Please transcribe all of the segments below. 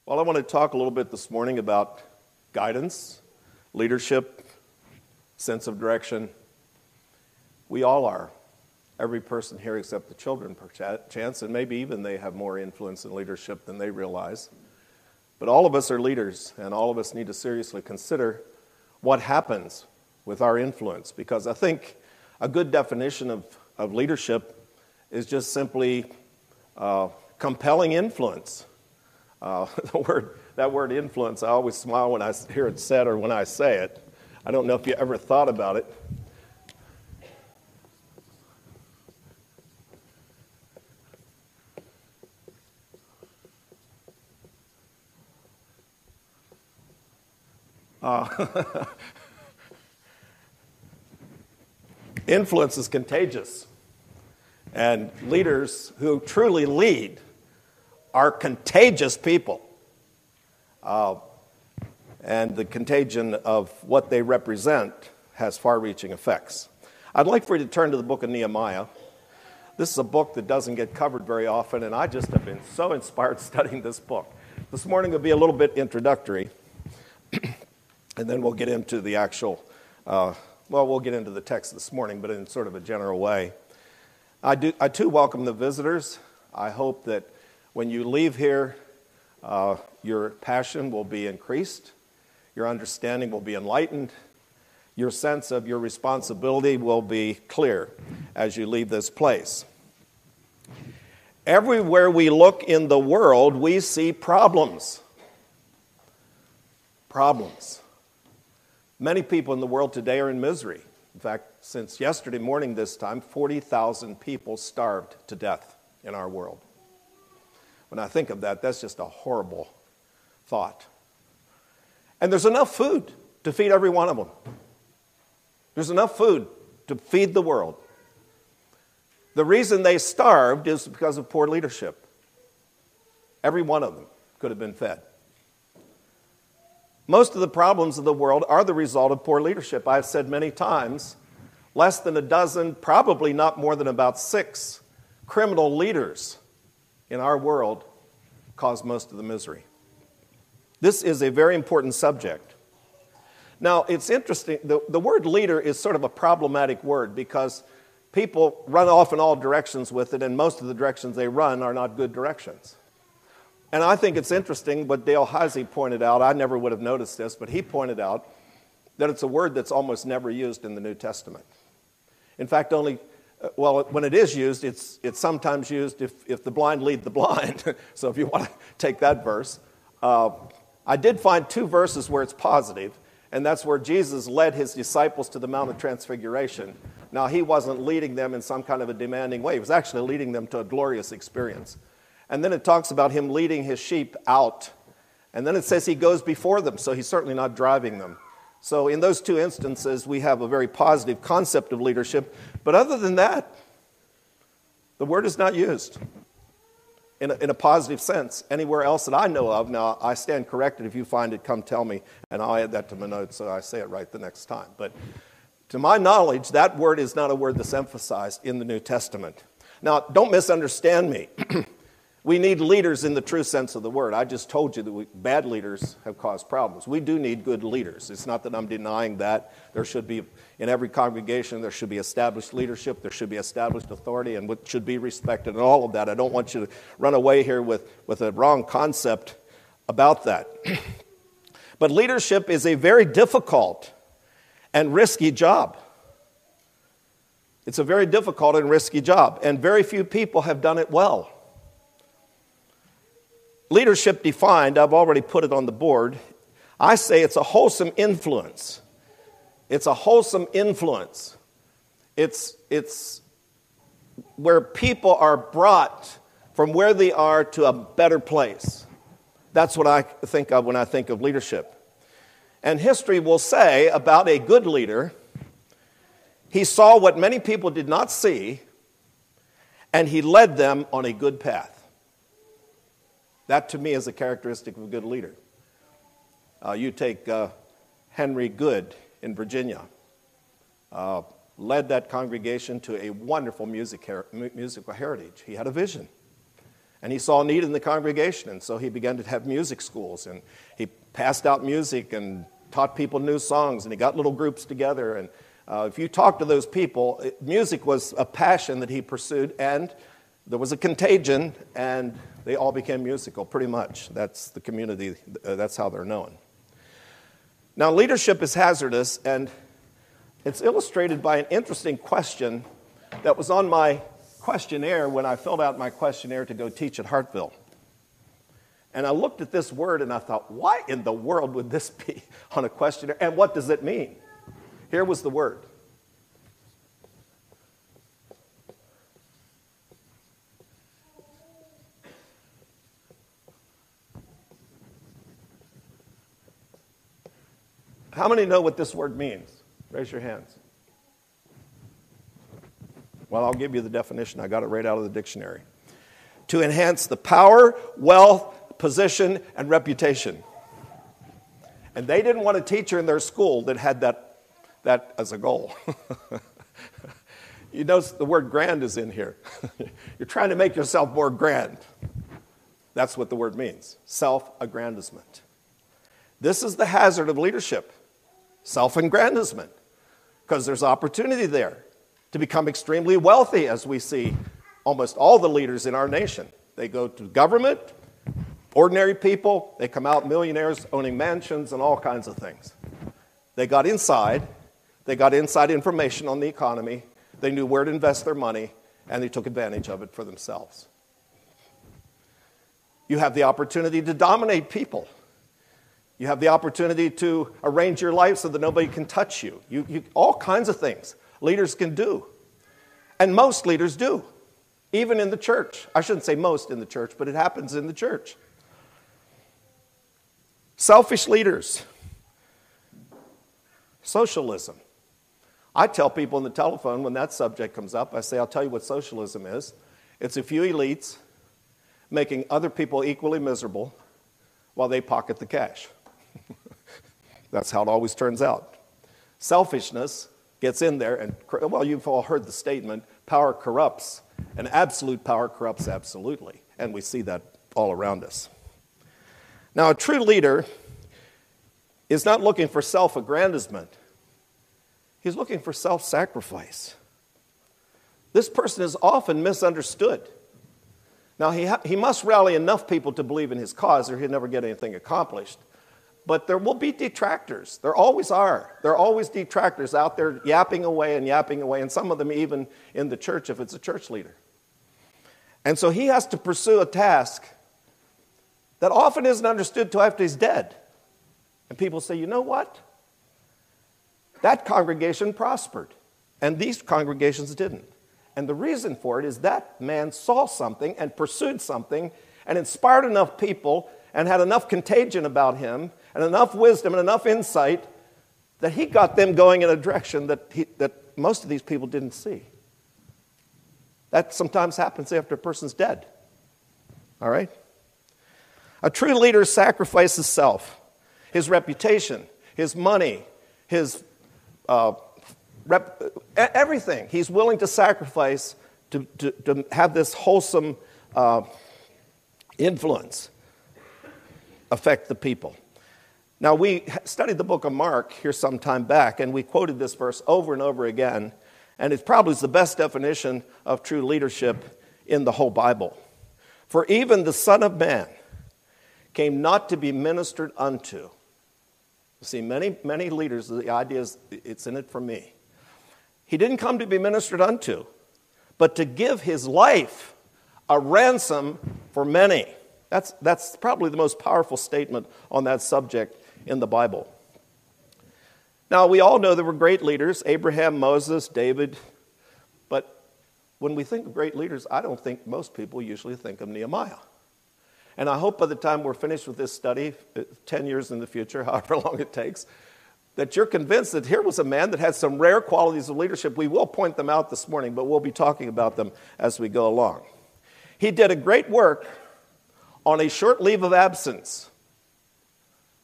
Well, I want to talk a little bit this morning about guidance, leadership, sense of direction. We all are. Every person here except the children, perchance, and maybe even they have more influence in leadership than they realize. But all of us are leaders, and all of us need to seriously consider what happens with our influence, because I think a good definition of leadership is just simply compelling influence. That word influence, I always smile when I hear it said or when I say it. I don't know if you ever thought about it. Influence is contagious, and leaders who truly lead are contagious people, and the contagion of what they represent has far-reaching effects. I'd like for you to turn to the book of Nehemiah. This is a book that doesn't get covered very often, and I just have been so inspired studying this book. This morning will be a little bit introductory, and then we'll get into the actual, we'll get into the text this morning, but in sort of a general way. I too welcome the visitors. I hope that when you leave here, your passion will be increased, your understanding will be enlightened, your sense of your responsibility will be clear as you leave this place. Everywhere we look in the world, we see problems. Problems. Many people in the world today are in misery. In fact, since yesterday morning this time, 40,000 people starved to death in our world. When I think of that, that's just a horrible thought. And there's enough food to feed every one of them. There's enough food to feed the world. The reason they starved is because of poor leadership. Every one of them could have been fed. Most of the problems of the world are the result of poor leadership. I've said many times, less than a dozen, probably not more than about 6 criminal leaders in our world cause most of the misery. This is a very important subject. Now, it's interesting, the word leader is sort of a problematic word because people run off in all directions with it, and most of the directions they run are not good directions. And I think it's interesting what Dale Heisey pointed out. I never would have noticed this, but he pointed out that it's a word that's almost never used in the New Testament. In fact, when it is used, it's sometimes used if the blind lead the blind. So if you want to take that verse. I did find 2 verses where it's positive, and that's where Jesus led his disciples to the Mount of Transfiguration. Now, he wasn't leading them in some kind of a demanding way. He was actually leading them to a glorious experience. And then it talks about him leading his sheep out. And then it says he goes before them, so he's certainly not driving them. So in those 2 instances, we have a very positive concept of leadership. But other than that, the word is not used in a positive sense anywhere else that I know of. Now, I stand corrected. If you find it, come tell me, and I'll add that to my notes so I say it right the next time. But to my knowledge, that word is not a word that's emphasized in the New Testament. Now, don't misunderstand me. We need leaders in the true sense of the word. I just told you that bad leaders have caused problems. We do need good leaders. It's not that I'm denying that. There should be, in every congregation, there should be established leadership, there should be established authority, and what should be respected, and all of that. I don't want you to run away here with a wrong concept about that. But leadership is a very difficult and risky job. It's a very difficult and risky job, and very few people have done it well. Leadership defined, I've already put it on the board. I say it's a wholesome influence. It's a wholesome influence. It's where people are brought from where they are to a better place. That's what I think of when I think of leadership. And history will say about a good leader, he saw what many people did not see, and he led them on a good path. That, to me, is a characteristic of a good leader. You take Henry Good in Virginia. Led that congregation to a wonderful musical heritage. He had a vision. And he saw a need in the congregation, and so he began to have music schools, and he passed out music and taught people new songs, and he got little groups together. And if you talk to those people, music was a passion that he pursued, and there was a contagion, and they all became musical, pretty much. That's the community, that's how they're known. Now, leadership is hazardous, and it's illustrated by an interesting question that was on my questionnaire when I filled out my questionnaire to go teach at Hartville. And I looked at this word and I thought, why in the world would this be on a questionnaire? And what does it mean? Here was the word. How many know what this word means? Raise your hands. Well, I'll give you the definition. I got it right out of the dictionary. To enhance the power, wealth, position, and reputation. And they didn't want a teacher in their school that had that as a goal. You notice the word grand is in here. You're trying to make yourself more grand. That's what the word means, self-aggrandizement. This is the hazard of leadership, self-aggrandizement, because there's opportunity there to become extremely wealthy, as we see almost all the leaders in our nation. They go to government, ordinary people, they come out millionaires owning mansions and all kinds of things. They got inside information on the economy, they knew where to invest their money, and they took advantage of it for themselves. You have the opportunity to dominate people. You have the opportunity to arrange your life so that nobody can touch you. All kinds of things leaders can do. And most leaders do, even in the church. I shouldn't say most in the church, but it happens in the church. Selfish leaders. Socialism. I tell people on the telephone when that subject comes up, I say, I'll tell you what socialism is. It's a few elites making other people equally miserable while they pocket the cash. That's how it always turns out. Selfishness gets in there, and, well, you've all heard the statement, power corrupts, and absolute power corrupts absolutely. And we see that all around us. Now, a true leader is not looking for self-aggrandizement. He's looking for self-sacrifice. This person is often misunderstood. Now, he must rally enough people to believe in his cause or he'll never get anything accomplished. But there will be detractors. There always are. There are always detractors out there yapping away, and some of them even in the church if it's a church leader. And so he has to pursue a task that often isn't understood till after he's dead. And people say, you know what? That congregation prospered, and these congregations didn't. And the reason for it is that man saw something and pursued something and inspired enough people and had enough contagion about him and enough wisdom and enough insight that he got them going in a direction that most of these people didn't see. That sometimes happens after a person's dead. All right? A true leader sacrifices self, his reputation, his money, his everything. He's willing to sacrifice to have this wholesome influence affect the people. Now, we studied the book of Mark here some time back, and we quoted this verse over and over again, and it probably is the best definition of true leadership in the whole Bible. For even the Son of Man came not to be ministered unto. You see, many leaders, the idea is, it's in it for me. He didn't come to be ministered unto, but to give his life a ransom for many. That's probably the most powerful statement on that subject in the Bible. Now, we all know there were great leaders, Abraham, Moses, David, but when we think of great leaders, I don't think most people usually think of Nehemiah. And I hope by the time we're finished with this study, 10 years in the future, however long it takes, that you're convinced that here was a man that had some rare qualities of leadership. We will point them out this morning, but we'll be talking about them as we go along. He did a great work on a short leave of absence,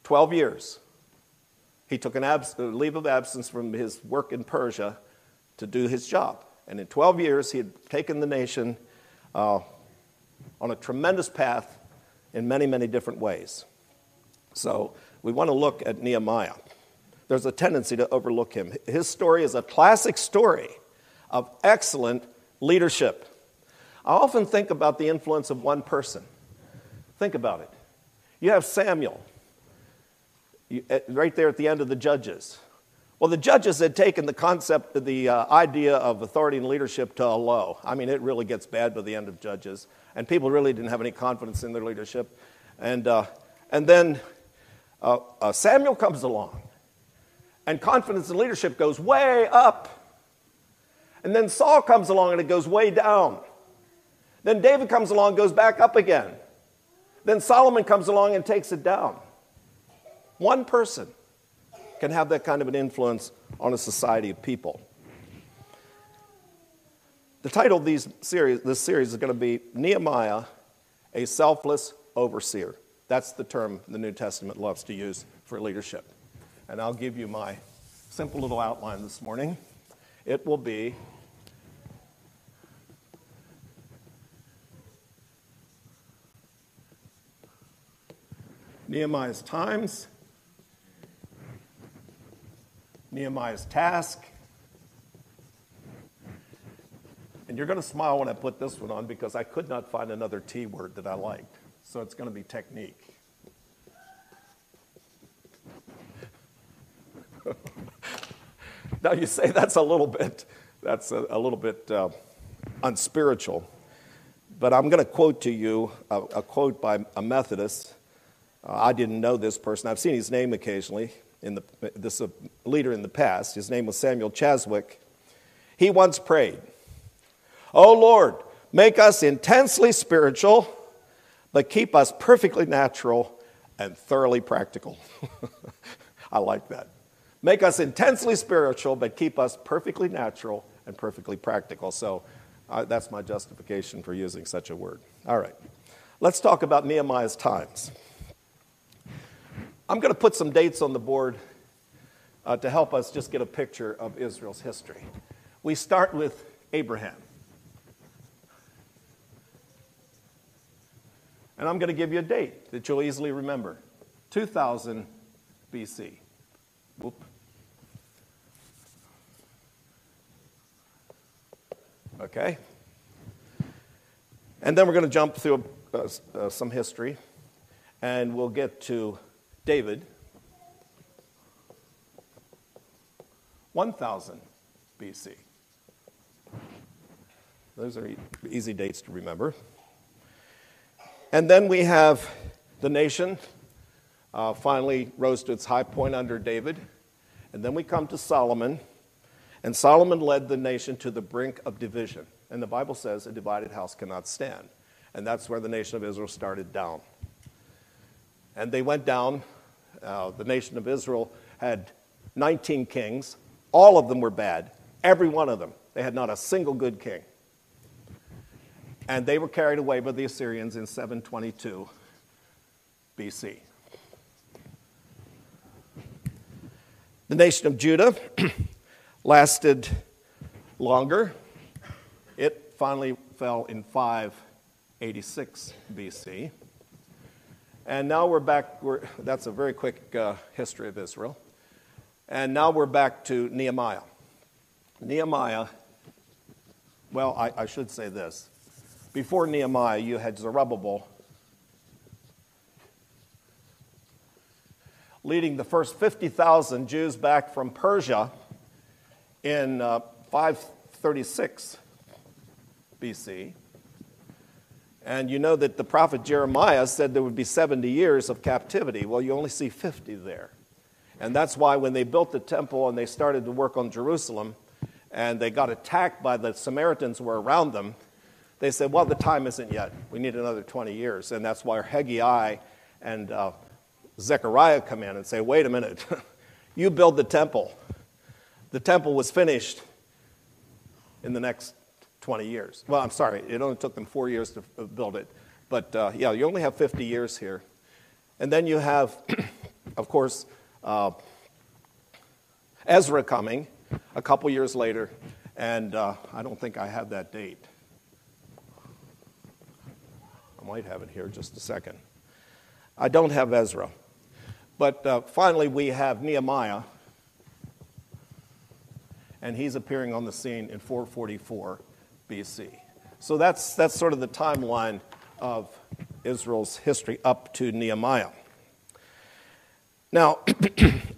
12 years. He took a leave of absence from his work in Persia to do his job. And in 12 years, he had taken the nation on a tremendous path in many, many different ways. So we want to look at Nehemiah. There's a tendency to overlook him. His story is a classic story of excellent leadership. I often think about the influence of one person. Think about it. You have Samuel, right there at the end of the Judges. Well, the Judges had taken the concept, the idea of authority and leadership to a low. I mean, it really gets bad by the end of Judges, and people really didn't have any confidence in their leadership. And then Samuel comes along, and confidence in leadership goes way up. And then Saul comes along, and it goes way down. Then David comes along, goes back up again. Then Solomon comes along and takes it down. One person can have that kind of an influence on a society of people. The title of this series is going to be Nehemiah, a Selfless Overseer. That's the term the New Testament loves to use for leadership. And I'll give you my simple little outline this morning. It will be Nehemiah's times, Nehemiah's task. And you're going to smile when I put this one on because I could not find another T word that I liked. So it's going to be technique. Now you say that's a little bit unspiritual. But I'm going to quote to you a quote by a Methodist. I didn't know this person. I've seen his name occasionally. This a leader in the past. His name was Samuel Chaswick. He once prayed, "Oh Lord, make us intensely spiritual, but keep us perfectly natural and thoroughly practical." I like that. Make us intensely spiritual, but keep us perfectly natural and perfectly practical. So that's my justification for using such a word. All right. Let's talk about Nehemiah's times. I'm going to put some dates on the board to help us just get a picture of Israel's history. We start with Abraham. And I'm going to give you a date that you'll easily remember. 2000 BC. Whoop. Okay. And then we're going to jump through some history, and we'll get to David, 1000 BC. Those are easy dates to remember. And then we have the nation finally rose to its high point under David. And then we come to Solomon. And Solomon led the nation to the brink of division. And the Bible says a divided house cannot stand. And that's where the nation of Israel started down. And they went down. The nation of Israel had 19 kings. All of them were bad. Every one of them. They had not a single good king. And they were carried away by the Assyrians in 722 BC. The nation of Judah lasted longer. It finally fell in 586 BC. And now we're back. That's a very quick history of Israel. And now we're back to Nehemiah. Nehemiah, well, I should say this. Before Nehemiah, you had Zerubbabel leading the first 50,000 Jews back from Persia in 536 BC. And you know that the prophet Jeremiah said there would be 70 years of captivity. Well, you only see 50 there. And that's why when they built the temple and they started to work on Jerusalem and they got attacked by the Samaritans who were around them, they said, well, the time isn't yet. We need another 20 years. And that's why Haggai and Zechariah come in and say, wait a minute. You build the temple. The temple was finished in the next 20 years. Well, I'm sorry. It only took them 4 years to build it. But, yeah, you only have 50 years here. And then you have, of course, Ezra coming a couple years later. And I don't think I have that date. might have it here just a second. I don't have Ezra. But finally, we have Nehemiah, and he's appearing on the scene in 444 BC. So that's sort of the timeline of Israel's history up to Nehemiah. Now,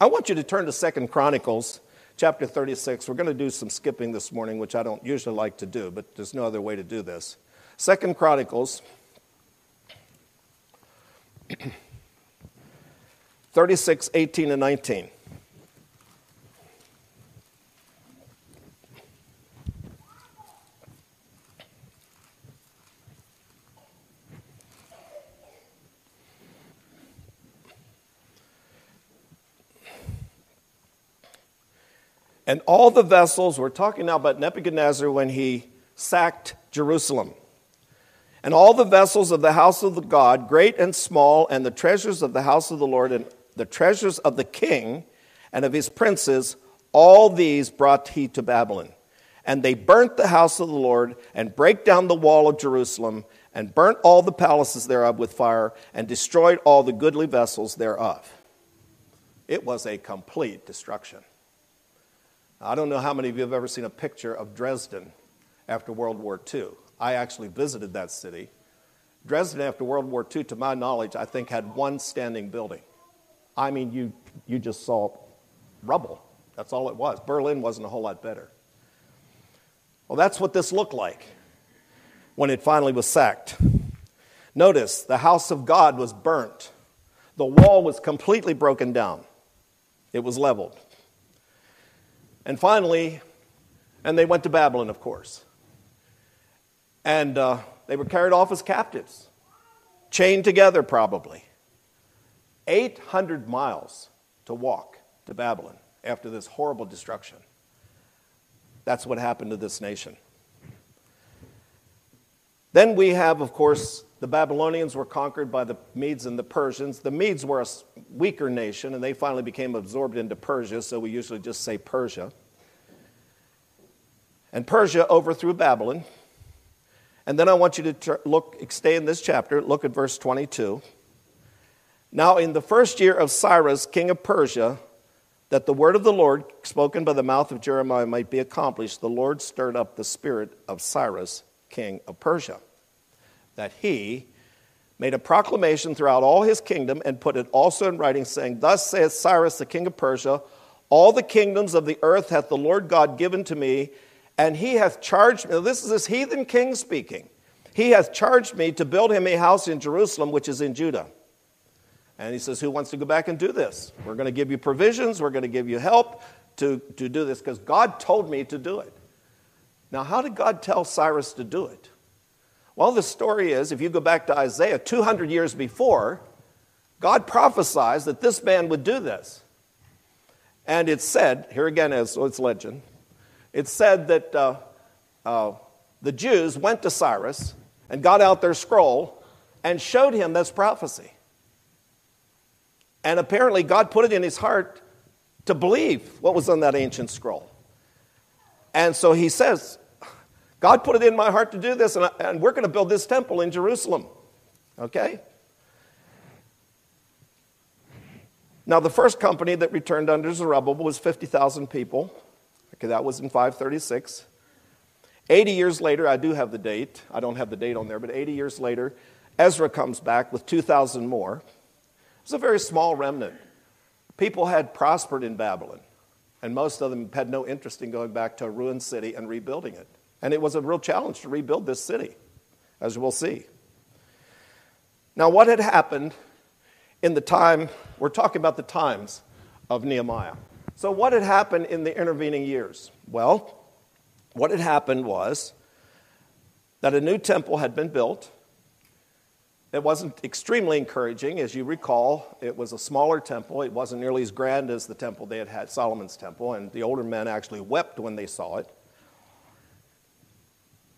I want you to turn to 2 Chronicles chapter 36. We're going to do some skipping this morning, which I don't usually like to do, but there's no other way to do this. 2 Chronicles 36, 18, and 19. And all the vessels, we're talking now about Nebuchadnezzar when he sacked Jerusalem. And all the vessels of the house of the God, great and small, and the treasures of the house of the Lord, and the treasures of the king and of his princes, all these brought he to Babylon. And they burnt the house of the Lord, and brake down the wall of Jerusalem, and burnt all the palaces thereof with fire, and destroyed all the goodly vessels thereof. It was a complete destruction. I don't know how many of you have ever seen a picture of Dresden after World War II. I actually visited that city. Dresden after World War II, to my knowledge, I think had one standing building. I mean, you just saw rubble. That's all it was. Berlin wasn't a whole lot better. Well, that's what this looked like when it finally was sacked. Notice, the house of God was burnt. The wall was completely broken down. It was leveled. And finally, and they went to Babylon, of course. And they were carried off as captives, chained together probably. 800 miles to walk to Babylon after this horrible destruction. That's what happened to this nation. Then we have, of course, the Babylonians were conquered by the Medes and the Persians. The Medes were a weaker nation, and they finally became absorbed into Persia, so we usually just say Persia. And Persia overthrew Babylon. And then I want you to stay in this chapter, look at verse 22. Now in the first year of Cyrus, king of Persia, that the word of the Lord spoken by the mouth of Jeremiah might be accomplished, the Lord stirred up the spirit of Cyrus, king of Persia, that he made a proclamation throughout all his kingdom and put it also in writing, saying, Thus saith Cyrus, the king of Persia, all the kingdoms of the earth hath the Lord God given to me, and he hath charged me, this is this heathen king speaking, he hath charged me to build him a house in Jerusalem, which is in Judah. And he says, who wants to go back and do this? We're going to give you provisions, we're going to give you help to do this, because God told me to do it. Now, how did God tell Cyrus to do it? Well, the story is, if you go back to Isaiah, 200 years before, God prophesied that this man would do this. And it said, here again is it's legend, it said that the Jews went to Cyrus and got out their scroll and showed him this prophecy. And apparently God put it in his heart to believe what was on that ancient scroll. And so he says, God put it in my heart to do this, and we're going to build this temple in Jerusalem. Okay? Now, the first company that returned under Zerubbabel was 50,000 people. Okay, that was in 536. 80 years later, I do have the date. I don't have the date on there, but 80 years later, Ezra comes back with 2,000 more. It's a very small remnant. People had prospered in Babylon, and most of them had no interest in going back to a ruined city and rebuilding it. And it was a real challenge to rebuild this city, as we'll see. Now, what had happened in the time, we're talking about the times of Nehemiah. So what had happened in the intervening years? Well, what had happened was that a new temple had been built. It wasn't extremely encouraging. As you recall, it was a smaller temple. It wasn't nearly as grand as the temple they had had, Solomon's temple, and the older men actually wept when they saw it.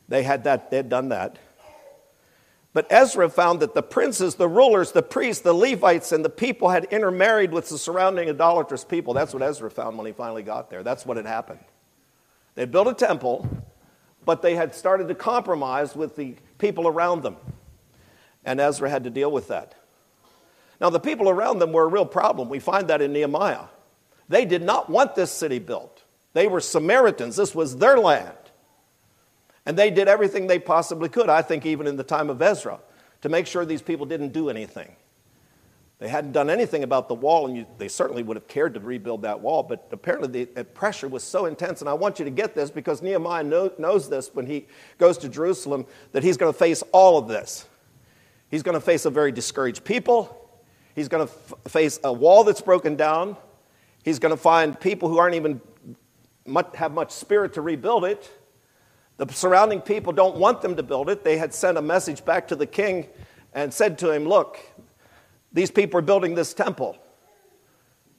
They had done that. But Ezra found that the princes, the rulers, the priests, the Levites, and the people had intermarried with the surrounding idolatrous people. That's what Ezra found when he finally got there. That's what had happened. They built a temple, but they had started to compromise with the people around them. And Ezra had to deal with that. Now, the people around them were a real problem. We find that in Nehemiah. They did not want this city built. They were Samaritans. This was their land. And they did everything they possibly could, I think even in the time of Ezra, to make sure these people didn't do anything. They hadn't done anything about the wall, and they certainly would have cared to rebuild that wall, but apparently the pressure was so intense, and I want you to get this because Nehemiah knows this when he goes to Jerusalem, that he's going to face all of this. He's going to face a very discouraged people. He's going to face a wall that's broken down. He's going to find people who aren't even have much spirit to rebuild it. The surrounding people don't want them to build it. They had sent a message back to the king and said to him, look, these people are building this temple.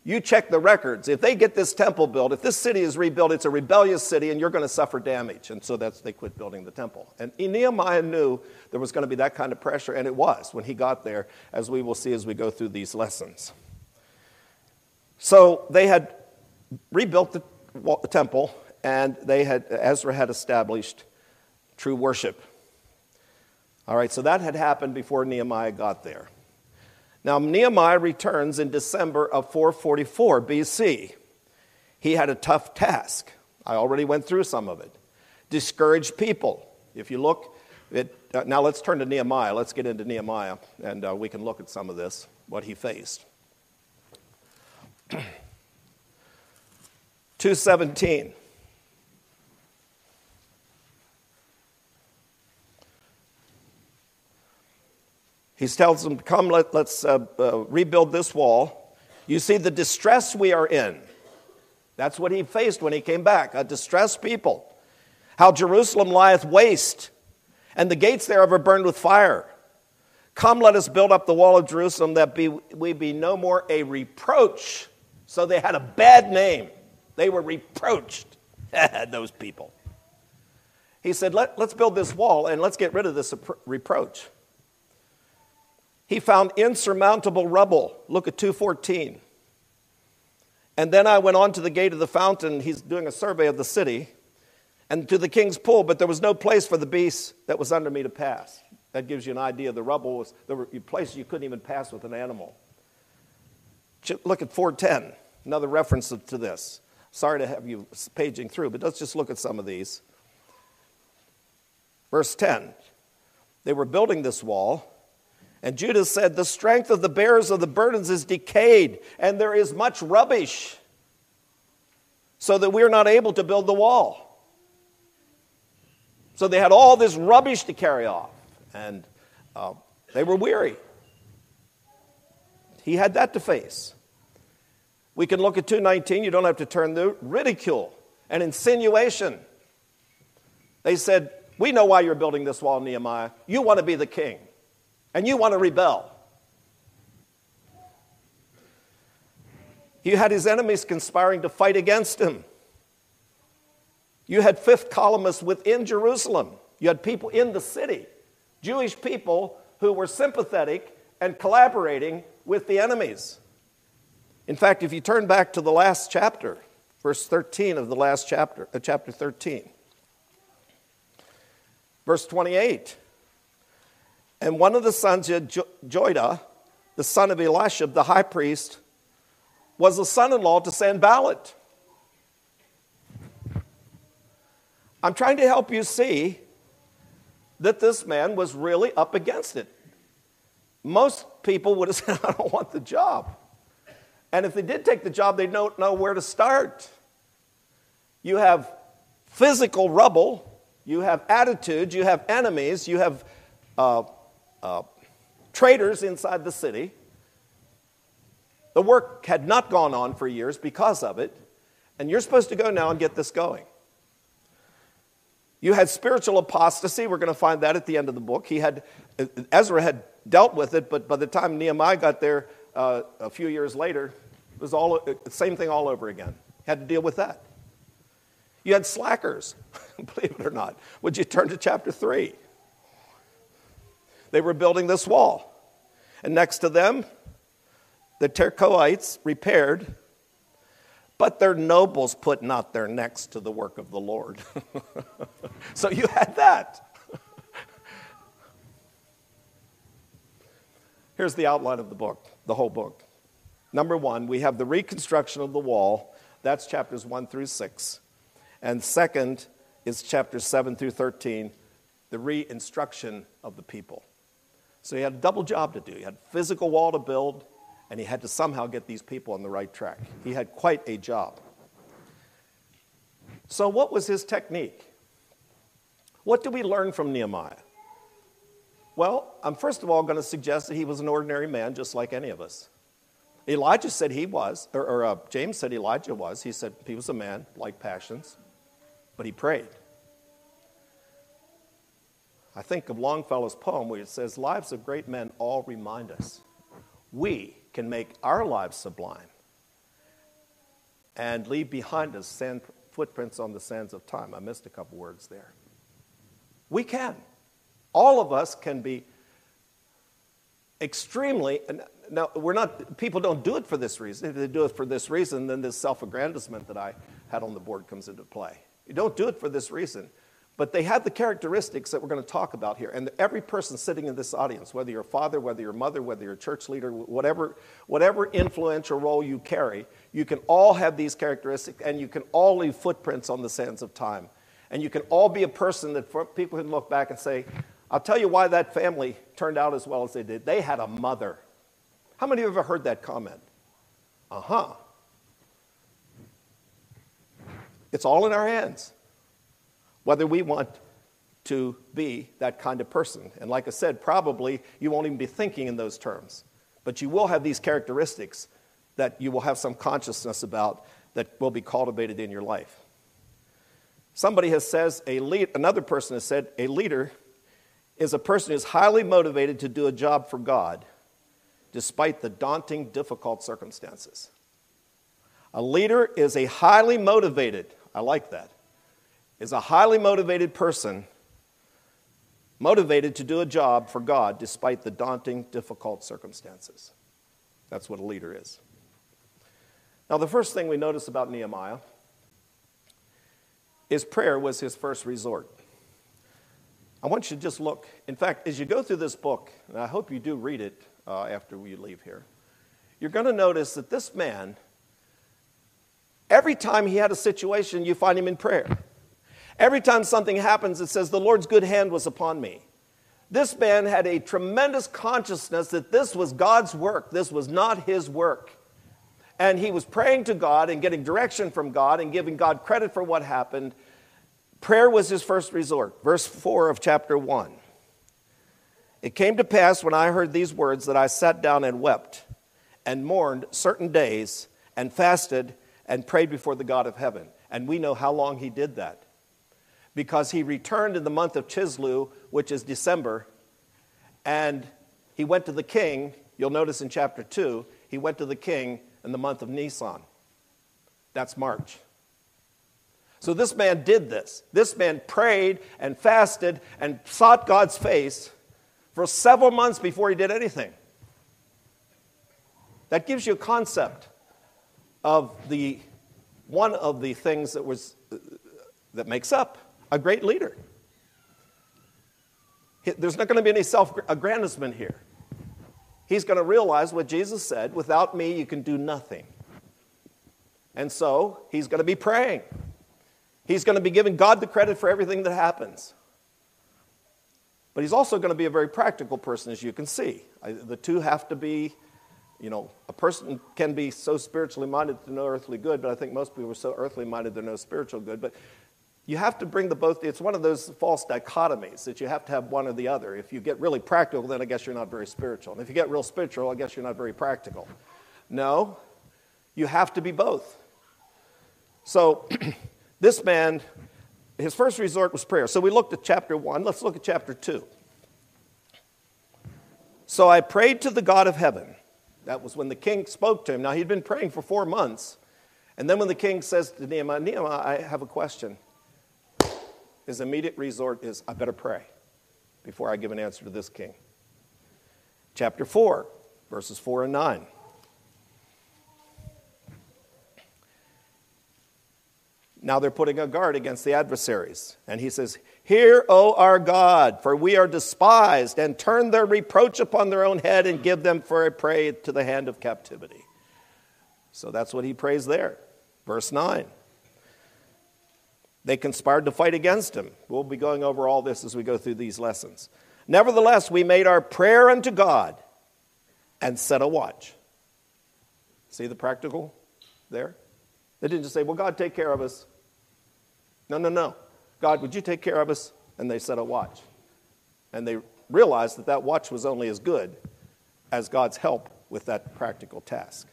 You check the records. If they get this temple built, if this city is rebuilt, it's a rebellious city and you're going to suffer damage. And so they quit building the temple. And Nehemiah knew there was going to be that kind of pressure, and it was when he got there, as we will see as we go through these lessons. So they had rebuilt the temple, and Ezra had established true worship. All right, so that had happened before Nehemiah got there. Now, Nehemiah returns in December of 444 BC. He had a tough task. I already went through some of it. Discouraged people. If you look, now let's turn to Nehemiah. Let's get into Nehemiah, and we can look at some of this, what he faced. 2:17. He tells them, come, let's rebuild this wall. You see the distress we are in. That's what he faced when he came back, a distressed people. How Jerusalem lieth waste, and the gates thereof are burned with fire. Come, let us build up the wall of Jerusalem, that we be no more a reproach. So they had a bad name. They were reproached, those people. He said, let's build this wall, and let's get rid of this reproach. He found insurmountable rubble. Look at 2:14. And then I went on to the gate of the fountain. He's doing a survey of the city. And to the king's pool, but there was no place for the beast that was under me to pass. That gives you an idea. The rubble was, there were places you couldn't even pass with an animal. Look at 4:10, another reference to this. Sorry to have you paging through, but let's just look at some of these. Verse 10. They were building this wall. And Judah said, the strength of the bearers of the burdens is decayed, and there is much rubbish, so that we are not able to build the wall. So they had all this rubbish to carry off, and they were weary. He had that to face. We can look at 2:19. You don't have to turn to ridicule and insinuation. They said, we know why you're building this wall, Nehemiah. You want to be the king. And you want to rebel. You had his enemies conspiring to fight against him. You had fifth columnists within Jerusalem. You had people in the city, Jewish people who were sympathetic and collaborating with the enemies. In fact, if you turn back to the last chapter, verse 13 of the last chapter, chapter 13, verse 28. And one of the sons of Joiada, the son of Elishab, the high priest, was the son-in-law to Sanballat. I'm trying to help you see that this man was really up against it. Most people would have said, I don't want the job. And if they did take the job, they don't know where to start. You have physical rubble, you have attitudes, you have enemies, you have traitors inside the city. The work had not gone on for years because of it, and you're supposed to go now and get this going. You had spiritual apostasy. We're going to find that at the end of the book. Ezra had dealt with it, but by the time Nehemiah got there a few years later, it was the same thing all over again. Had to deal with that. You had slackers, believe it or not. Would you turn to chapter 3? They were building this wall. And next to them, the Tekoites repaired, but their nobles put not their necks to the work of the Lord. So you had that. Here's the outline of the book, the whole book. Number 1, we have the reconstruction of the wall. That's chapters 1 through 6. And second is chapters 7 through 13, the re-instruction of the people. So he had a double job to do. He had a physical wall to build, and he had to somehow get these people on the right track. He had quite a job. So what was his technique? What do we learn from Nehemiah? Well, I'm first of all going to suggest that he was an ordinary man, just like any of us. Elijah said he was, or James said Elijah was. He said he was a man, like passions, but he prayed. I think of Longfellow's poem where it says, lives of great men all remind us we can make our lives sublime and leave behind us footprints on the sands of time. I missed a couple words there. We can. All of us can be extremely, now people don't do it for this reason. If they do it for this reason, then this self-aggrandizement that I had on the board comes into play. You don't do it for this reason. But they have the characteristics that we're going to talk about here. And every person sitting in this audience, whether you're a father, whether you're a mother, whether you're a church leader, whatever influential role you carry, you can all have these characteristics, and you can all leave footprints on the sands of time. And you can all be a person that people can look back and say, I'll tell you why that family turned out as well as they did. They had a mother. How many of you have ever heard that comment? It's all in our hands, whether we want to be that kind of person. And like I said, probably you won't even be thinking in those terms. But you will have these characteristics that you will have some consciousness about that will be cultivated in your life. Somebody has says, another person has said, a leader is a person who is highly motivated to do a job for God despite the daunting, difficult circumstances. A leader is a highly motivated, I like that, is a highly motivated person motivated to do a job for God despite the daunting, difficult circumstances. That's what a leader is. Now, the first thing we notice about Nehemiah is prayer was his first resort. I want you to just look. In fact, as you go through this book, and I hope you do read it after we leave here, you're going to notice that this man, every time he had a situation, you find him in prayer. Every time something happens, it says, the Lord's good hand was upon me. This man had a tremendous consciousness that this was God's work. This was not his work. And he was praying to God and getting direction from God and giving God credit for what happened. Prayer was his first resort. Verse 4 of chapter 1. It came to pass when I heard these words that I sat down and wept and mourned certain days and fasted and prayed before the God of heaven. And we know how long he did that. Because he returned in the month of Chislev, which is December, and he went to the king. You'll notice in chapter 2, he went to the king in the month of Nisan. That's March. So this man did this. This man prayed and fasted and sought God's face for several months before he did anything. That gives you a concept of one of the things that makes up a great leader. There's not going to be any self-aggrandizement here. He's going to realize what Jesus said, without me you can do nothing. And so he's going to be praying. He's going to be giving God the credit for everything that happens. But he's also going to be a very practical person, as you can see. The two have to be, a person can be so spiritually minded to no earthly good, but I think most people are so earthly minded they're no spiritual good. But you have to bring the both. It's one of those false dichotomies that you have to have one or the other. If you get really practical, then I guess you're not very spiritual. And if you get real spiritual, I guess you're not very practical. No, you have to be both. So this man, his first resort was prayer. So we looked at chapter 1. Let's look at chapter 2. So I prayed to the God of heaven. That was when the king spoke to him. Now, he'd been praying for 4 months. And then when the king says to Nehemiah, Nehemiah, I have a question. His immediate resort is, I better pray before I give an answer to this king. Chapter 4, verses 4 and 9. Now they're putting a guard against the adversaries. And he says, "Hear, O our God, for we are despised, and turn their reproach upon their own head and give them for a prey to the hand of captivity." So that's what he prays there. Verse 9. They conspired to fight against him. We'll be going over all this as we go through these lessons. "Nevertheless, we made our prayer unto God and set a watch." See the practical there? They didn't just say, "Well, God, take care of us." No. "God, would you take care of us?" And they set a watch. And they realized that that watch was only as good as God's help with that practical task.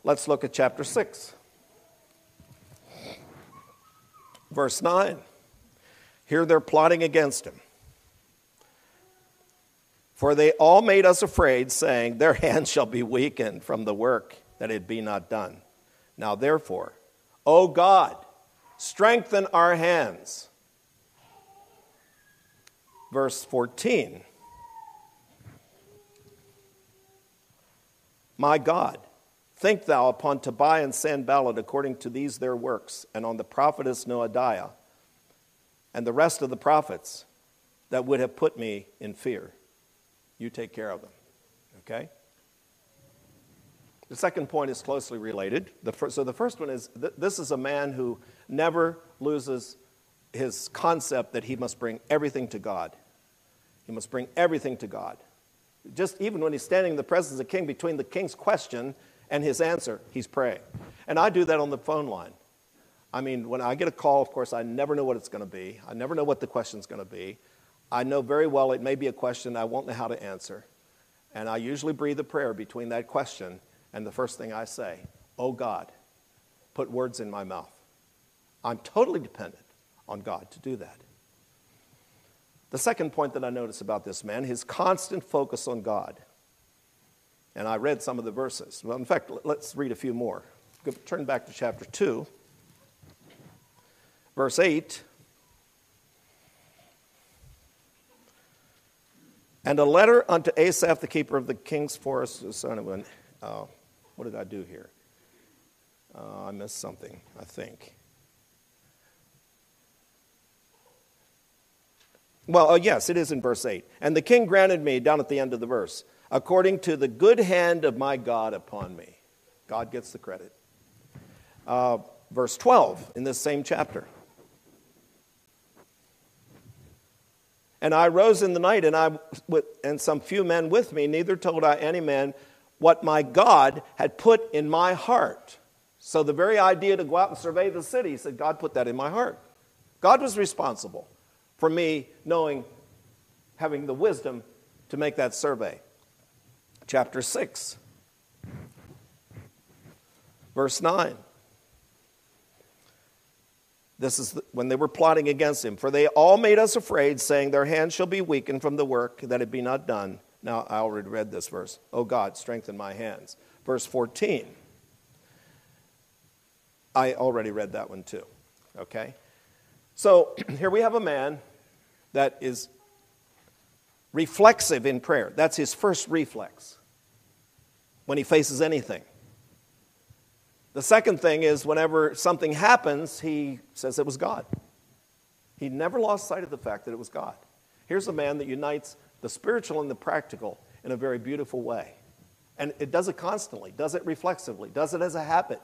Let's look at chapter 6. Verse 9. Here they're plotting against him. "For they all made us afraid, saying, Their hands shall be weakened from the work, that it be not done. Now therefore, O God, strengthen our hands." Verse 14. "My God, think thou upon Tobiah and Sanballat according to these their works, and on the prophetess Noadiah, and the rest of the prophets that would have put me in fear. You take care of them." Okay? The second point is closely related. So the first one is, this is a man who never loses his concept that he must bring everything to God. He must bring everything to God. Just even when he's standing in the presence of the king, between the king's question and his answer, he's praying. And I do that on the phone line. I mean, when I get a call, of course, I never know what it's going to be. I never know what the question's going to be. I know very well it may be a question I won't know how to answer. And I usually breathe a prayer between that question and the first thing I say, "Oh God, put words in my mouth." I'm totally dependent on God to do that. The second point that I notice about this man, his constant focus on God. And I read some of the verses. Well, in fact, let's read a few more. Turn back to chapter 2, verse 8. "And a letter unto Asaph, the keeper of the king's forest, the son of an..." What did I do here? I missed something, I think. Well, yes, it is in verse 8. "And the king granted me," down at the end of the verse, "according to the good hand of my God upon me." God gets the credit. Verse 12 in this same chapter. "And I rose in the night, and some few men with me, neither told I any man what my God had put in my heart." So the very idea to go out and survey the city, he said, God put that in my heart. God was responsible for me having the wisdom to make that survey. Chapter 6, verse 9. This is when they were plotting against him. "For they all made us afraid, saying, Their hands shall be weakened from the work, that it be not done." Now, I already read this verse. "O God, strengthen my hands." Verse 14. I already read that one too. Okay? So, here we have a man that is reflexive in prayer. That's his first reflex when he faces anything. The second thing is whenever something happens, he says it was God. He never lost sight of the fact that it was God. Here's a man that unites the spiritual and the practical in a very beautiful way. And it does it constantly, does it reflexively, does it as a habit,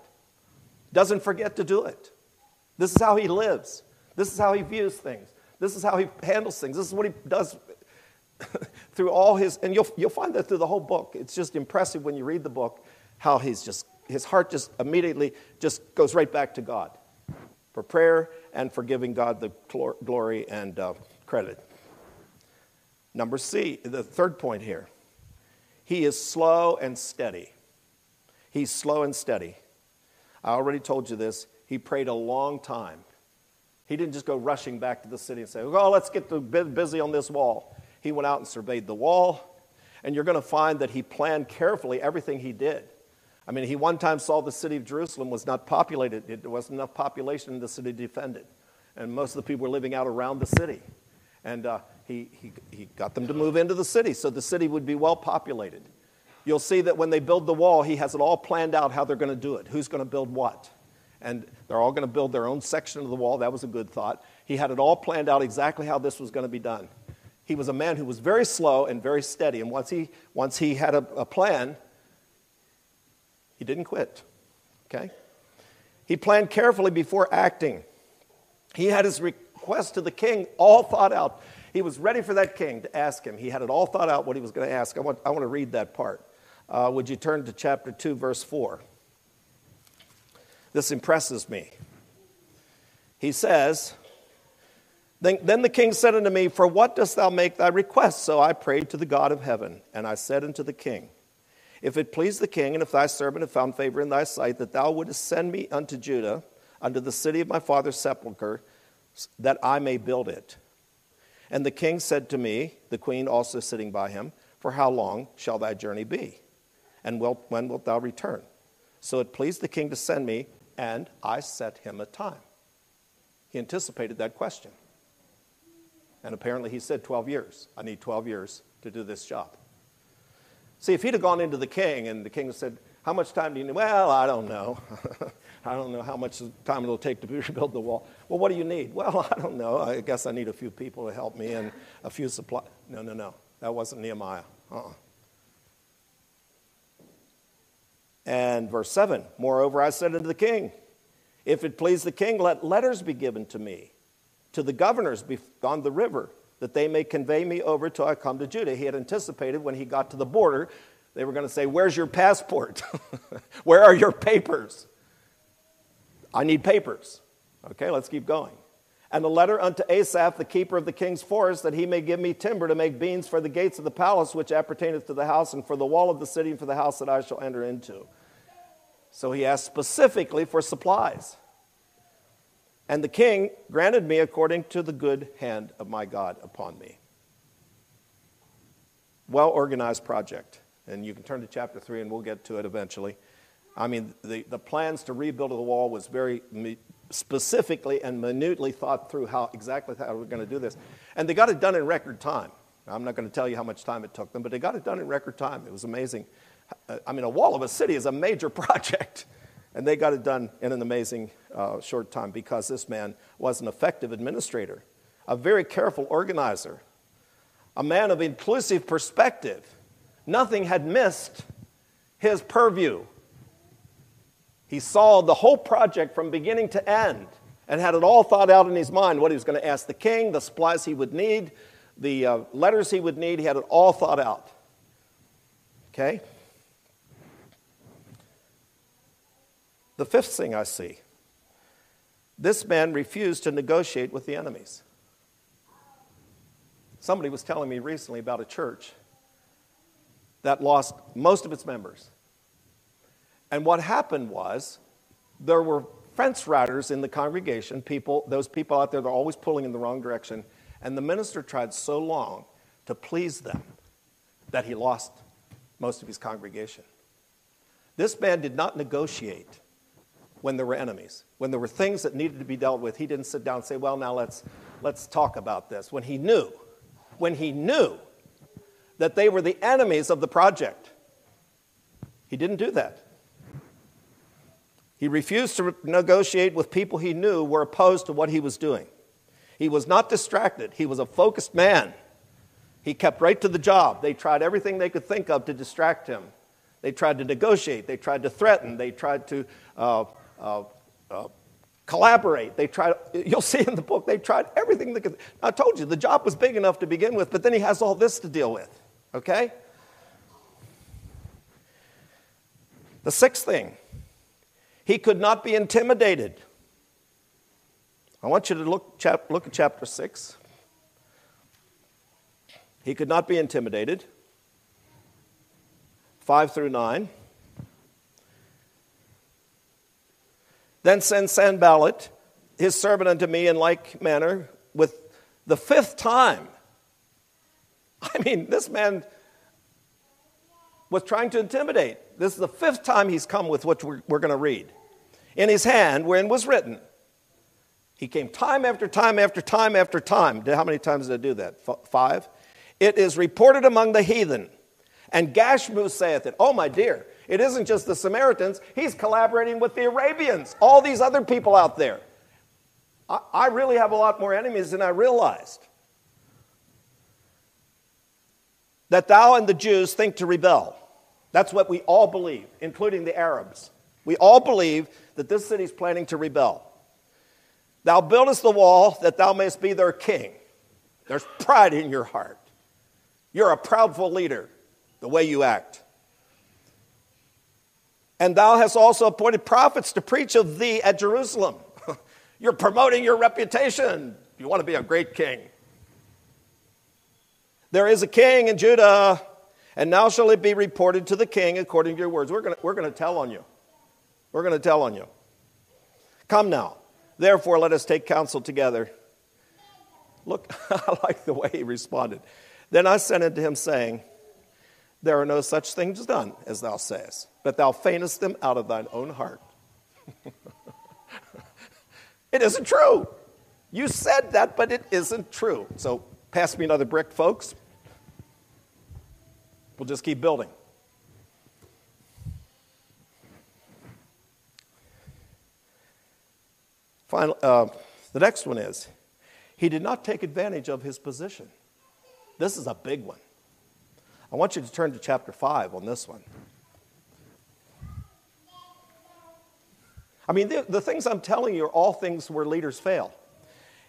doesn't forget to do it. This is how he lives. This is how he views things. This is how he handles things. This is what he does through all his, and you'll find that through the whole book. It's just impressive when you read the book how his heart just immediately just goes right back to God for prayer and for giving God the glory and credit. Number C, the third point here. He is slow and steady. He's slow and steady. I already told you this. He prayed a long time. He didn't just go rushing back to the city and say, "Oh, let's get busy on this wall." He went out and surveyed the wall, and you're going to find that he planned carefully everything he did. I mean, he one time saw the city of Jerusalem was not populated. There wasn't enough population in the city to defend it. And most of the people were living out around the city. And he got them to move into the city so the city would be well populated. You'll see that when they build the wall, he has it all planned out how they're going to do it, who's going to build what. and they're all going to build their own section of the wall. That was a good thought. He had it all planned out exactly how this was going to be done. He was a man who was very slow and very steady, and once he had a plan, he didn't quit. Okay? He planned carefully before acting. He had his request to the king all thought out. He was ready for that king to ask him. He had it all thought out what he was going to ask. I want to read that part. Would you turn to chapter 2, verse 4? This impresses me. He says, Then the king said unto me, For what dost thou make thy request? So I prayed to the God of heaven, and I said unto the king, If it please the king, and if thy servant have found favor in thy sight, that thou wouldest send me unto Judah, unto the city of my father's sepulchre, that I may build it. And the king said to me, the queen also sitting by him, For how long shall thy journey be? And when wilt thou return? So it pleased the king to send me, and I set him a time. He anticipated that question. And apparently he said 12 years. I need 12 years to do this job. See, if he'd have gone into the king, and the king said, How much time do you need? Well, I don't know. I don't know how much time it'll take to rebuild the wall. Well, what do you need? Well, I don't know. I guess I need a few people to help me and a few supplies. No. That wasn't Nehemiah. And verse 7, Moreover, I said unto the king, If it please the king, let letters be given to me, to the governors beyond the river, that they may convey me over till I come to Judah. He had anticipated when he got to the border, they were going to say, Where's your passport? Where are your papers? I need papers. Okay, let's keep going. And a letter unto Asaph, the keeper of the king's forest, that he may give me timber to make beams for the gates of the palace, which appertaineth to the house, and for the wall of the city, and for the house that I shall enter into. So he asked specifically for supplies. And the king granted me according to the good hand of my God upon me. Well-organized project. And you can turn to chapter 3, and we'll get to it eventually. I mean, the plans to rebuild the wall was very specifically and minutely thought through exactly how we're going to do this. And they got it done in record time. I'm not going to tell you how much time it took them, but they got it done in record time. It was amazing. I mean, a wall of a city is a major project. And they got it done in an amazing short time because this man was an effective administrator, a very careful organizer, a man of inclusive perspective. Nothing had missed his purview. He saw the whole project from beginning to end and had it all thought out in his mind, what he was going to ask the king, the supplies he would need, the letters he would need. He had it all thought out. Okay? The fifth thing I see, this man refused to negotiate with the enemies. Somebody was telling me recently about a church that lost most of its members. And what happened was there were fence riders in the congregation, those people out there that are always pulling in the wrong direction, and the minister tried so long to please them that he lost most of his congregation. This man did not negotiate when there were enemies. When there were things that needed to be dealt with, he didn't sit down and say, well, now let's talk about this. When he knew that they were the enemies of the project, he didn't do that. He refused to negotiate with people he knew were opposed to what he was doing. He was not distracted. He was a focused man. He kept right to the job. They tried everything they could think of to distract him. They tried to negotiate. They tried to threaten. They tried to collaborate. You'll see in the book, they tried everything they could. I told you, the job was big enough to begin with, but then he has all this to deal with. Okay? The sixth thing, he could not be intimidated. I want you to look at chapter 6. He could not be intimidated. 5 through 9. Then send Sanballat, his servant, unto me in like manner, with the fifth time. I mean, this man was trying to intimidate. This is the fifth time he's come with what we're going to read. In his hand, wherein was written. He came time after time after time after time. How many times did I do that? 5. It is reported among the heathen. And Gashmu saith it. Oh, my dear. It isn't just the Samaritans. He's collaborating with the Arabians, all these other people out there. I really have a lot more enemies than I realized. That thou and the Jews think to rebel. That's what we all believe, including the Arabs. We all believe that this city is planning to rebel. Thou buildest the wall that thou mayest be their king. There's pride in your heart. You're a proudful leader, the way you act. And thou hast also appointed prophets to preach of thee at Jerusalem. You're promoting your reputation. You want to be a great king. There is a king in Judah, and now shall it be reported to the king according to your words. We're going to tell on you. We're going to tell on you. Come now, therefore let us take counsel together. Look, I like the way he responded. Then I sent unto him, saying, there are no such things done, as thou sayest, but thou feignest them out of thine own heart. It isn't true. You said that, but it isn't true. So pass me another brick, folks. We'll just keep building. Final, the next one is, he did not take advantage of his position. This is a big one. I want you to turn to chapter 5 on this one. I mean, the things I'm telling you are all things where leaders fail.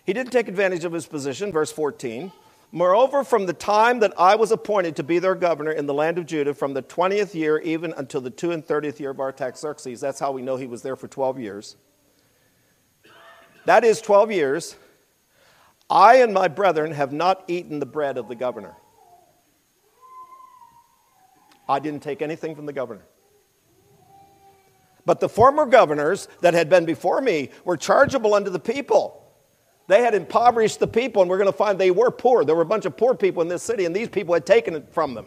He didn't take advantage of his position, verse 14. Moreover, from the time that I was appointed to be their governor in the land of Judah, from the 20th year even until the 32nd year of Artaxerxes, that's how we know he was there for 12 years. That is 12 years. I and my brethren have not eaten the bread of the governor. I didn't take anything from the governor. But the former governors that had been before me were chargeable unto the people. They had impoverished the people, and we're going to find they were poor. There were a bunch of poor people in this city, and these people had taken it from them.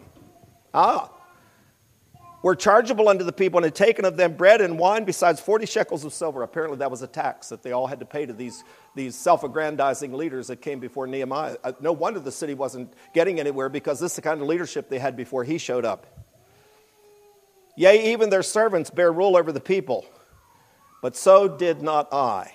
Were chargeable unto the people, and had taken of them bread and wine, besides 40 shekels of silver. Apparently that was a tax that they all had to pay to these self-aggrandizing leaders that came before Nehemiah. No wonder the city wasn't getting anywhere, because this is the kind of leadership they had before he showed up. Yea, even their servants bear rule over the people. But so did not I,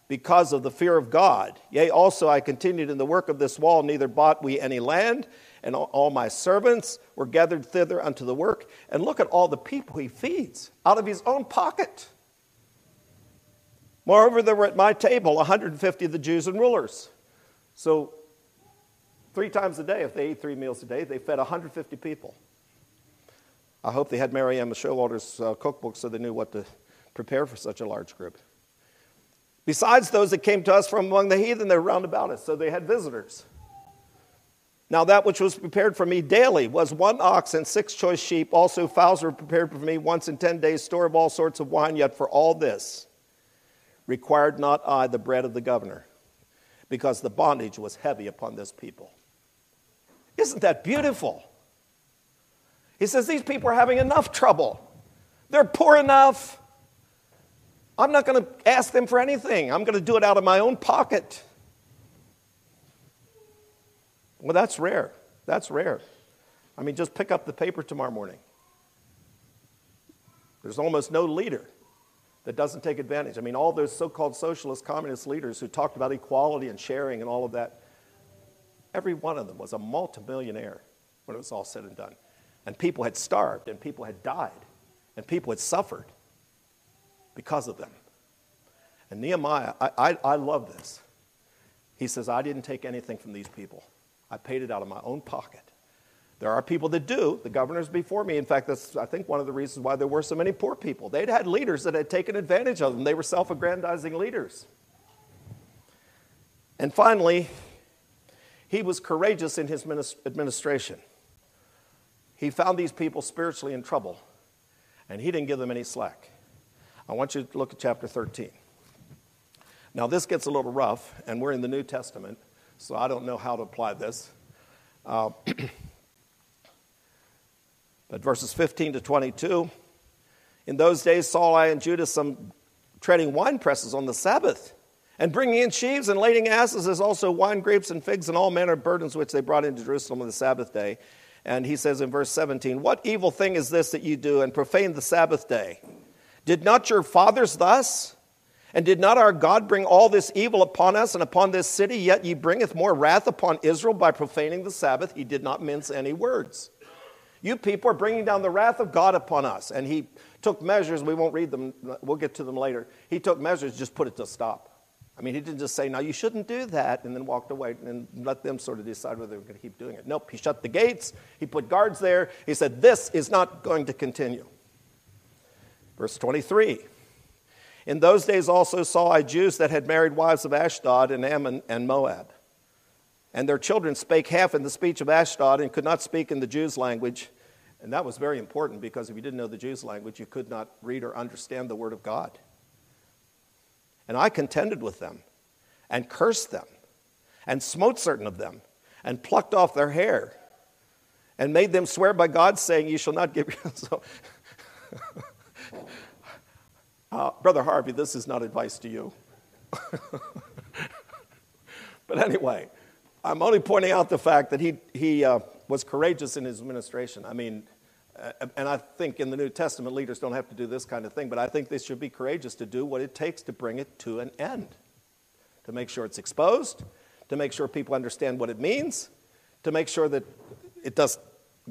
because of the fear of God. Yea, also I continued in the work of this wall, neither bought we any land, and all my servants were gathered thither unto the work. And look at all the people he feeds out of his own pocket. Moreover, there were at my table 150 of the Jews and rulers. So 3 times a day, if they ate 3 meals a day, they fed 150 people. I hope they had Mary Emma Showalter's cookbook so they knew what to prepare for such a large group. Besides those that came to us from among the heathen, they were round about us, so they had visitors. Now that which was prepared for me daily was 1 ox and 6 choice sheep. Also fowls were prepared for me once in 10 days, store of all sorts of wine. Yet for all this required not I the bread of the governor, because the bondage was heavy upon this people. Isn't that beautiful? He says these people are having enough trouble. They're poor enough. I'm not going to ask them for anything. I'm going to do it out of my own pocket. Well, that's rare. That's rare. I mean, just pick up the paper tomorrow morning. There's almost no leader that doesn't take advantage. I mean, all those so-called socialist, communist leaders who talked about equality and sharing and all of that, every one of them was a multimillionaire when it was all said and done. And people had starved, and people had died, and people had suffered because of them. And Nehemiah, I love this. He says, I didn't take anything from these people. I paid it out of my own pocket. There are people that do, the governors before me. In fact, that's, I think, one of the reasons why there were so many poor people. They'd had leaders that had taken advantage of them. They were self-aggrandizing leaders. And finally, he was courageous in his administration. He found these people spiritually in trouble, and he didn't give them any slack. I want you to look at chapter 13. Now, this gets a little rough, and we're in the New Testament, so I don't know how to apply this. But verses 15 to 22, in those days saw I in Judah some treading wine presses on the Sabbath, and bringing in sheaves and lading asses, as also wine grapes and figs and all manner of burdens which they brought into Jerusalem on the Sabbath day. And he says in verse 17, "What evil thing is this that you do and profane the Sabbath day? Did not your fathers thus? And did not our God bring all this evil upon us and upon this city? Yet ye bringeth more wrath upon Israel by profaning the Sabbath." He did not mince any words. You people are bringing down the wrath of God upon us. And he took measures. We won't read them. We'll get to them later. He took measures, just put it to stop. I mean, he didn't just say, "Now you shouldn't do that," and then walked away and let them sort of decide whether they were going to keep doing it. Nope, he shut the gates. He put guards there. He said, "This is not going to continue." Verse 23. "In those days also saw I Jews that had married wives of Ashdod and Ammon and Moab. And their children spake half in the speech of Ashdod and could not speak in the Jews' language." And that was very important, because if you didn't know the Jews' language, you could not read or understand the word of God. "And I contended with them and cursed them and smote certain of them and plucked off their hair and made them swear by God, saying, Ye shall not give your..." So, Brother Harvey, this is not advice to you. But anyway, I'm only pointing out the fact that he was courageous in his administration. I mean, and I think in the New Testament, leaders don't have to do this kind of thing, but I think they should be courageous to do what it takes to bring it to an end, to make sure it's exposed, to make sure people understand what it means, to make sure that it does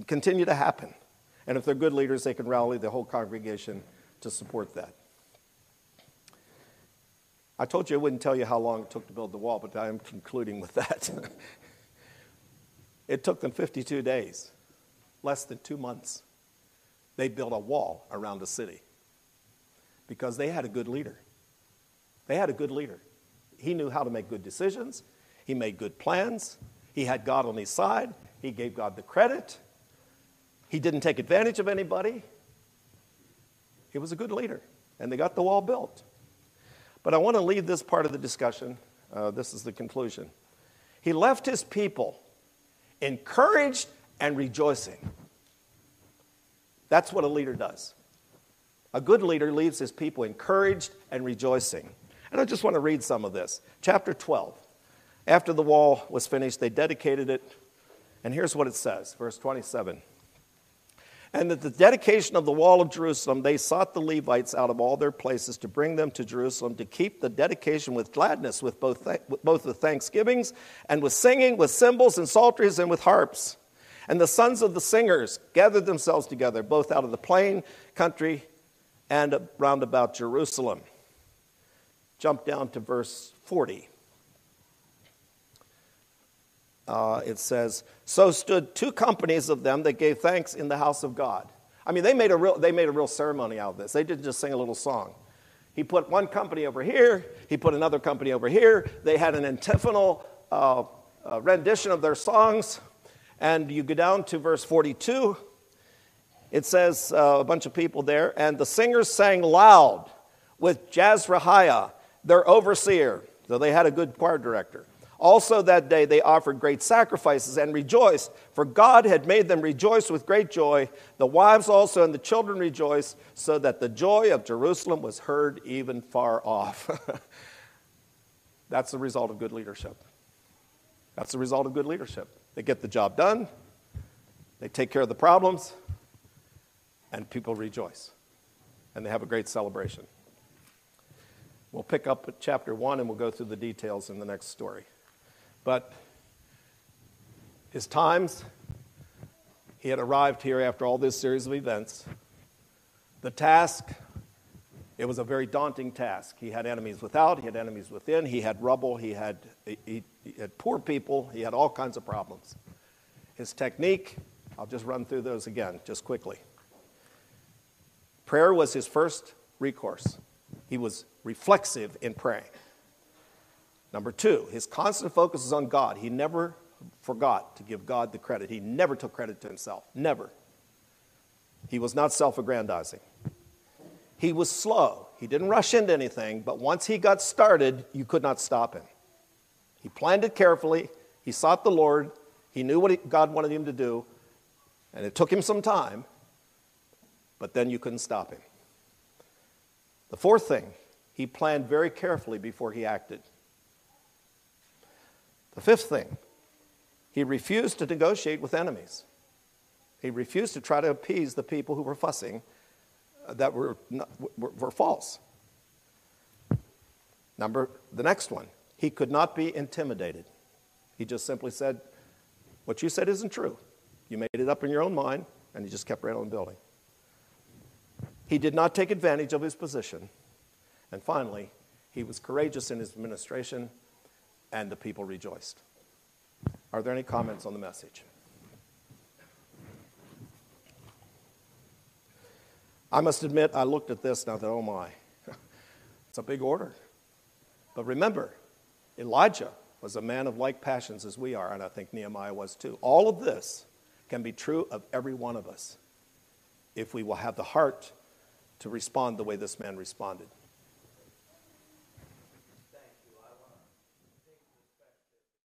continue to happen. And if they're good leaders, they can rally the whole congregation to support that. I told you I wouldn't tell you how long it took to build the wall, but I am concluding with that. It took them 52 days, less than 2 months. They built a wall around the city because they had a good leader. They had a good leader. He knew how to make good decisions. He made good plans. He had God on his side. He gave God the credit. He didn't take advantage of anybody. He was a good leader, and they got the wall built. But I want to leave this part of the discussion. This is the conclusion. He left his people encouraged and rejoicing. That's what a leader does. A good leader leaves his people encouraged and rejoicing. And I just want to read some of this. Chapter 12. After the wall was finished, they dedicated it. And here's what it says, verse 27. "And at the dedication of the wall of Jerusalem, they sought the Levites out of all their places to bring them to Jerusalem to keep the dedication with gladness, with both with thanksgivings and with singing, with cymbals and psalteries and with harps. And the sons of the singers gathered themselves together, both out of the plain country and round about Jerusalem." Jump down to verse 40. It says, "So stood 2 companies of them that gave thanks in the house of God." I mean, they made a real ceremony out of this. They didn't just sing a little song. He put one company over here. He put another company over here. They had an antiphonal rendition of their songs. And you go down to verse 42. It says a bunch of people there. "And the singers sang loud with Jazrahiah, their overseer." So they had a good choir director. "Also that day they offered great sacrifices and rejoiced, for God had made them rejoice with great joy. The wives also and the children rejoiced, so that the joy of Jerusalem was heard even far off." That's the result of good leadership. That's the result of good leadership. They get the job done, they take care of the problems, and people rejoice. And they have a great celebration. We'll pick up at chapter 1 and we'll go through the details in the next story. But his times, he had arrived here after all this series of events. The task, it was a very daunting task. He had enemies without, he had enemies within, he had rubble, he had poor people, he had all kinds of problems. His technique, I'll just run through those again, just quickly. Prayer was his first recourse. He was reflexive in praying. Number 2, his constant focus was on God. He never forgot to give God the credit. He never took credit to himself. Never. He was not self-aggrandizing. He was slow. He didn't rush into anything, but once he got started, you could not stop him. He planned it carefully. He sought the Lord. He knew what God wanted him to do, and it took him some time, but then you couldn't stop him. The 4th thing, he planned very carefully before he acted. The 5th thing, he refused to negotiate with enemies. He refused to try to appease the people who were fussing that were false. The next one, he could not be intimidated. He just simply said, what you said isn't true. You made it up in your own mind, and he just kept right on building. He did not take advantage of his position. And finally, he was courageous in his administration, and the people rejoiced. Are there any comments on the message? I must admit, I looked at this and I thought, oh my, it's a big order. But remember, Elijah was a man of like passions as we are, and I think Nehemiah was too. All of this can be true of every one of us if we will have the heart to respond the way this man responded.